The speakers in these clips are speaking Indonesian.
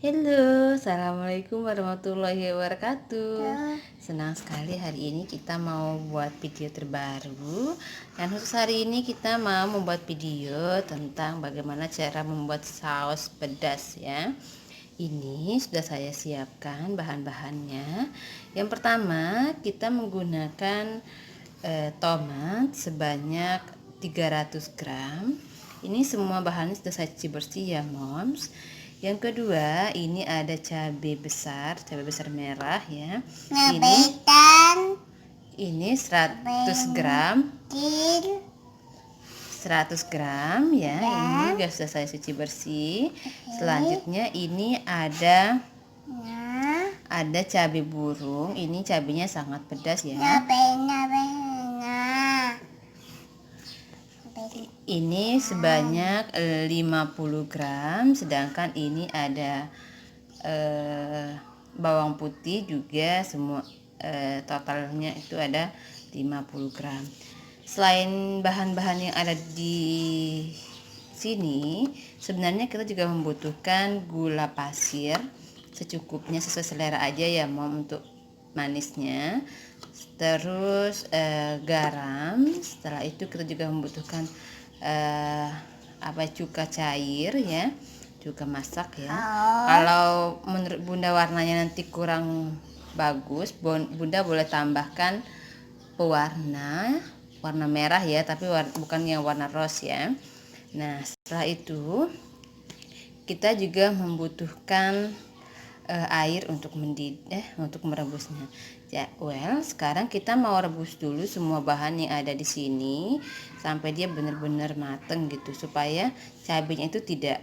Halo, assalamualaikum warahmatullahi wabarakatuh. Tuh. Senang sekali hari ini kita mau buat video terbaru. Dan khusus hari ini kita mau membuat video tentang bagaimana cara membuat saus pedas ya. Ini sudah saya siapkan bahan-bahannya. Yang pertama kita menggunakan tomat sebanyak 300 gram. Ini semua bahannya sudah saya cuci bersih ya moms. Yang kedua, ini ada cabai besar merah ya. Ini 100 gram. 100 gram ya. Ini juga sudah saya cuci bersih. Selanjutnya ini ada cabai burung. Ini cabainya sangat pedas ya. Ini sebanyak 50 gram, sedangkan ini ada bawang putih juga, semua totalnya itu ada 50 gram. Selain bahan-bahan yang ada di sini, sebenarnya kita juga membutuhkan gula pasir secukupnya, sesuai selera aja ya mom untuk manisnya. Terus garam. Setelah itu kita juga membutuhkan cuka cair ya, cuka masak ya. Kalau menurut bunda warnanya nanti kurang bagus, bunda boleh tambahkan pewarna warna merah ya, tapi bukan yang warna rose ya. Nah setelah itu kita juga membutuhkan air untuk untuk merebusnya. Ya, sekarang kita mau rebus dulu semua bahan yang ada di sini sampai dia benar-benar mateng gitu, supaya cabenya itu tidak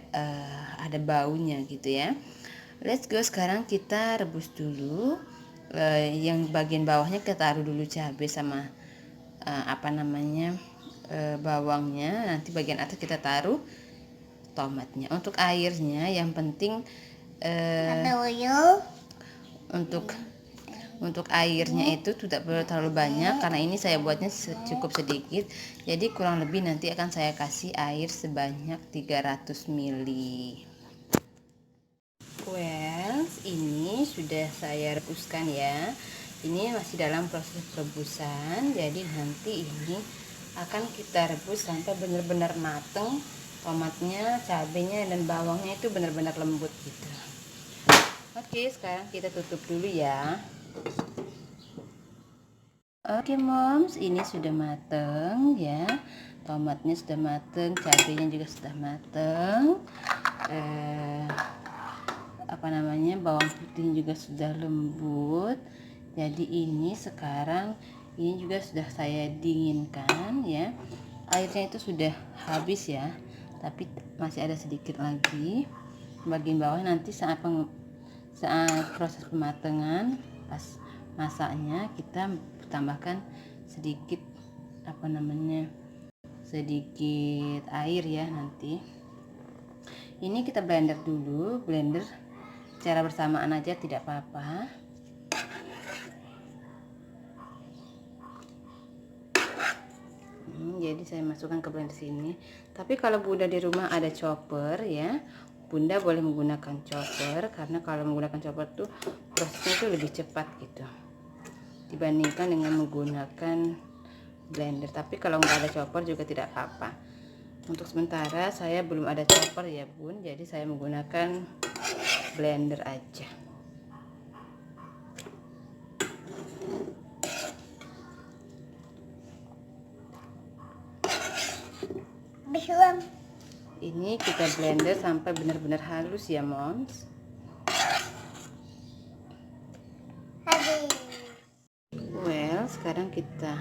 ada baunya gitu ya. Let's go, sekarang kita rebus dulu. Yang bagian bawahnya kita taruh dulu cabai sama bawangnya. Nanti bagian atas kita taruh tomatnya. Untuk airnya yang penting untuk airnya itu tidak perlu terlalu banyak, karena ini saya buatnya cukup sedikit, jadi kurang lebih nanti akan saya kasih air sebanyak 300 ml. Ini sudah saya rebuskan ya. Ini masih dalam proses perebusan, jadi nanti ini akan kita rebus sampai benar-benar mateng. Tomatnya, cabenya, dan bawangnya itu benar-benar lembut gitu. Oke, sekarang kita tutup dulu ya. Oke moms, ini sudah mateng ya. Tomatnya sudah mateng, cabenya juga sudah mateng. Bawang putih juga sudah lembut. Jadi ini sekarang ini juga sudah saya dinginkan ya. Airnya itu sudah habis ya, tapi masih ada sedikit lagi. Bagian bawah nanti saat proses pematangan, pas masaknya kita tambahkan sedikit sedikit air ya. Nanti ini kita blender dulu, secara bersamaan aja tidak apa-apa. Jadi saya masukkan ke blender sini. Tapi kalau bunda di rumah ada chopper ya, bunda boleh menggunakan chopper, karena kalau menggunakan chopper tuh prosesnya itu lebih cepat gitu dibandingkan dengan menggunakan blender. Tapi kalau nggak ada chopper juga tidak apa-apa. Untuk sementara saya belum ada chopper ya bun, jadi saya menggunakan blender aja. Ini kita blender sampai benar-benar halus ya moms. Sekarang kita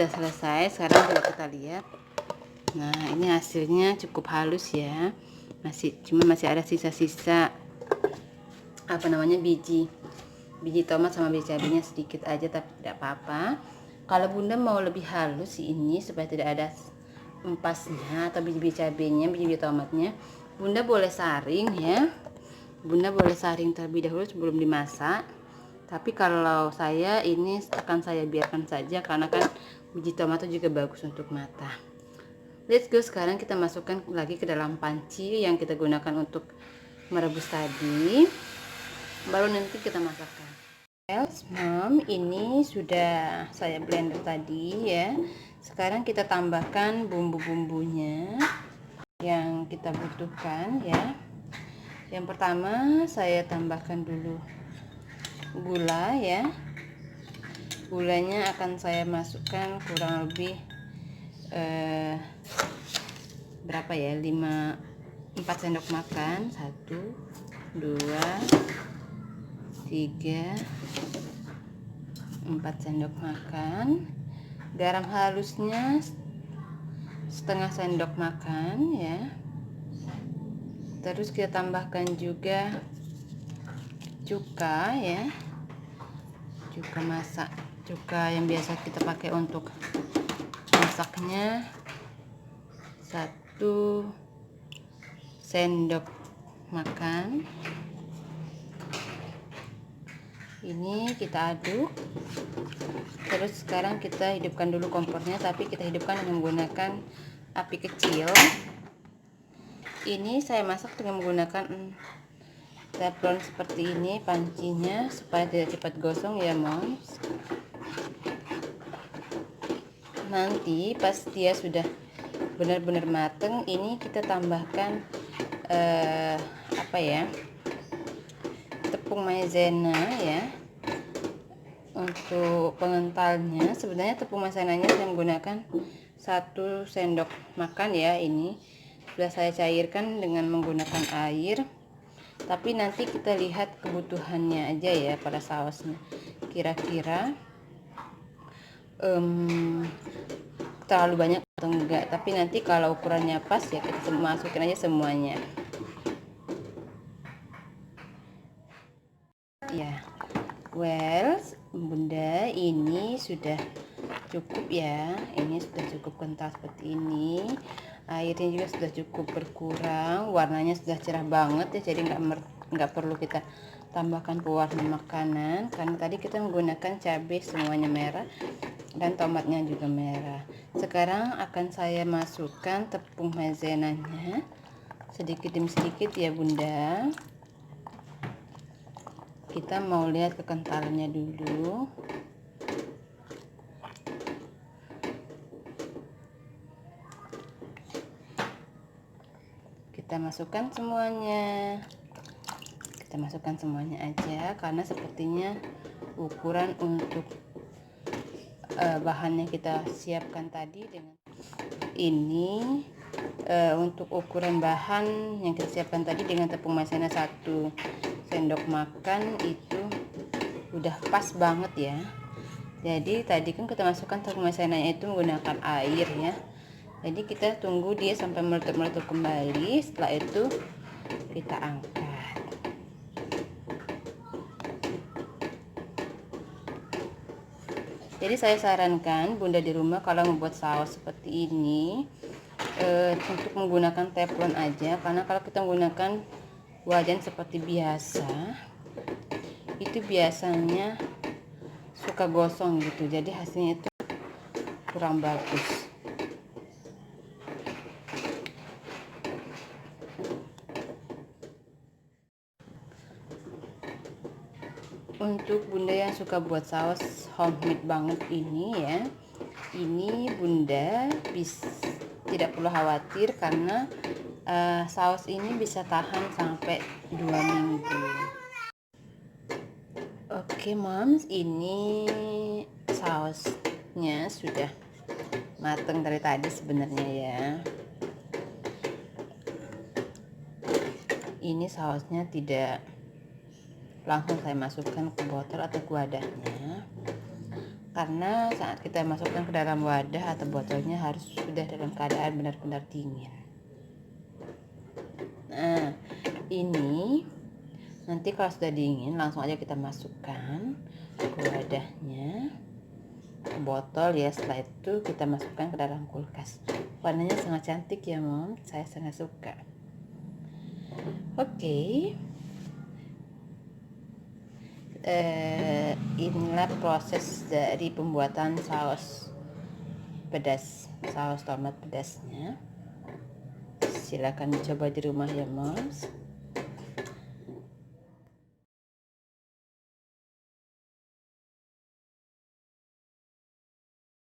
sudah selesai. Sekarang coba kita lihat. Nah, ini hasilnya cukup halus ya. Masih ada sisa-sisa biji tomat sama biji cabenya sedikit aja, tapi tidak apa-apa. Kalau bunda mau lebih halus ini supaya tidak ada empasnya atau biji cabenya, biji tomatnya, bunda boleh saring ya. Bunda boleh saring terlebih dahulu sebelum dimasak. Tapi kalau saya ini akan saya biarkan saja karena kan biji tomat itu juga bagus untuk mata. Let's go, sekarang kita masukkan lagi ke dalam panci yang kita gunakan untuk merebus tadi. Baru nanti kita masakkan. Mom, ini sudah saya blender tadi ya. Sekarang kita tambahkan bumbu-bumbunya yang kita butuhkan ya. Yang pertama saya tambahkan dulu gula ya. Gulanya akan saya masukkan kurang lebih berapa ya, 4 sendok makan. 1 2 3 4 sendok makan. Garam halusnya setengah sendok makan ya. Terus kita tambahkan juga cuka ya, cuka masak, cuka yang biasa kita pakai untuk masaknya, 1 sendok makan. Ini kita aduk. Terus sekarang kita hidupkan dulu kompornya, tapi kita hidupkan dengan menggunakan api kecil. Ini saya masak dengan menggunakan teflon seperti ini pancinya supaya tidak cepat gosong ya moms. Nanti pas dia sudah benar-benar mateng, ini kita tambahkan tepung maizena ya. Untuk pengentalnya sebenarnya tepung maizenanya saya menggunakan 1 sendok makan ya. Ini sudah saya cairkan dengan menggunakan air, tapi nanti kita lihat kebutuhannya aja ya pada sausnya, kira-kira terlalu banyak atau enggak. Tapi nanti kalau ukurannya pas ya kita masukin aja semuanya ya. Bunda, ini sudah cukup ya. Ini sudah cukup kental seperti ini. Airnya juga sudah cukup berkurang. Warnanya sudah cerah banget ya. Jadi nggak perlu kita tambahkan pewarna makanan karena tadi kita menggunakan cabai semuanya merah dan tomatnya juga merah. Sekarang akan saya masukkan tepung maizenanya sedikit demi sedikit ya bunda. Kita mau lihat kekentalannya dulu. Kita masukkan semuanya. Kita masukkan semuanya aja karena sepertinya ukuran untuk bahannya kita siapkan tadi dengan ini. Untuk ukuran bahan yang kita siapkan tadi dengan tepung maizena 1 sendok makan itu udah pas banget ya. Jadi tadi kan kita masukkan tepung maizenanya itu menggunakan air ya. Jadi kita tunggu dia sampai meletup-meletup kembali. Setelah itu kita angkat. Jadi saya sarankan bunda di rumah kalau membuat saus seperti ini untuk menggunakan teflon aja, karena kalau kita menggunakan wajan seperti biasa itu biasanya suka gosong gitu, jadi hasilnya itu kurang bagus. Untuk bunda yang suka buat saus homemade banget ini ya, ini bunda tidak perlu khawatir karena saus ini bisa tahan sampai 2 minggu. Oke moms, ini sausnya sudah mateng dari tadi sebenarnya ya. Ini sausnya tidak langsung saya masukkan ke botol atau ke wadahnya. karena saat kita masukkan ke dalam wadah atau botolnya harus sudah dalam keadaan benar-benar dingin. Nah, ini nanti kalau sudah dingin langsung aja kita masukkan ke wadahnya, ke botol ya. Setelah itu kita masukkan ke dalam kulkas. Warnanya sangat cantik ya Mom, saya sangat suka. Oke. Inilah proses dari pembuatan saus pedas, saus tomat pedasnya. Silakan dicoba di rumah ya Moms.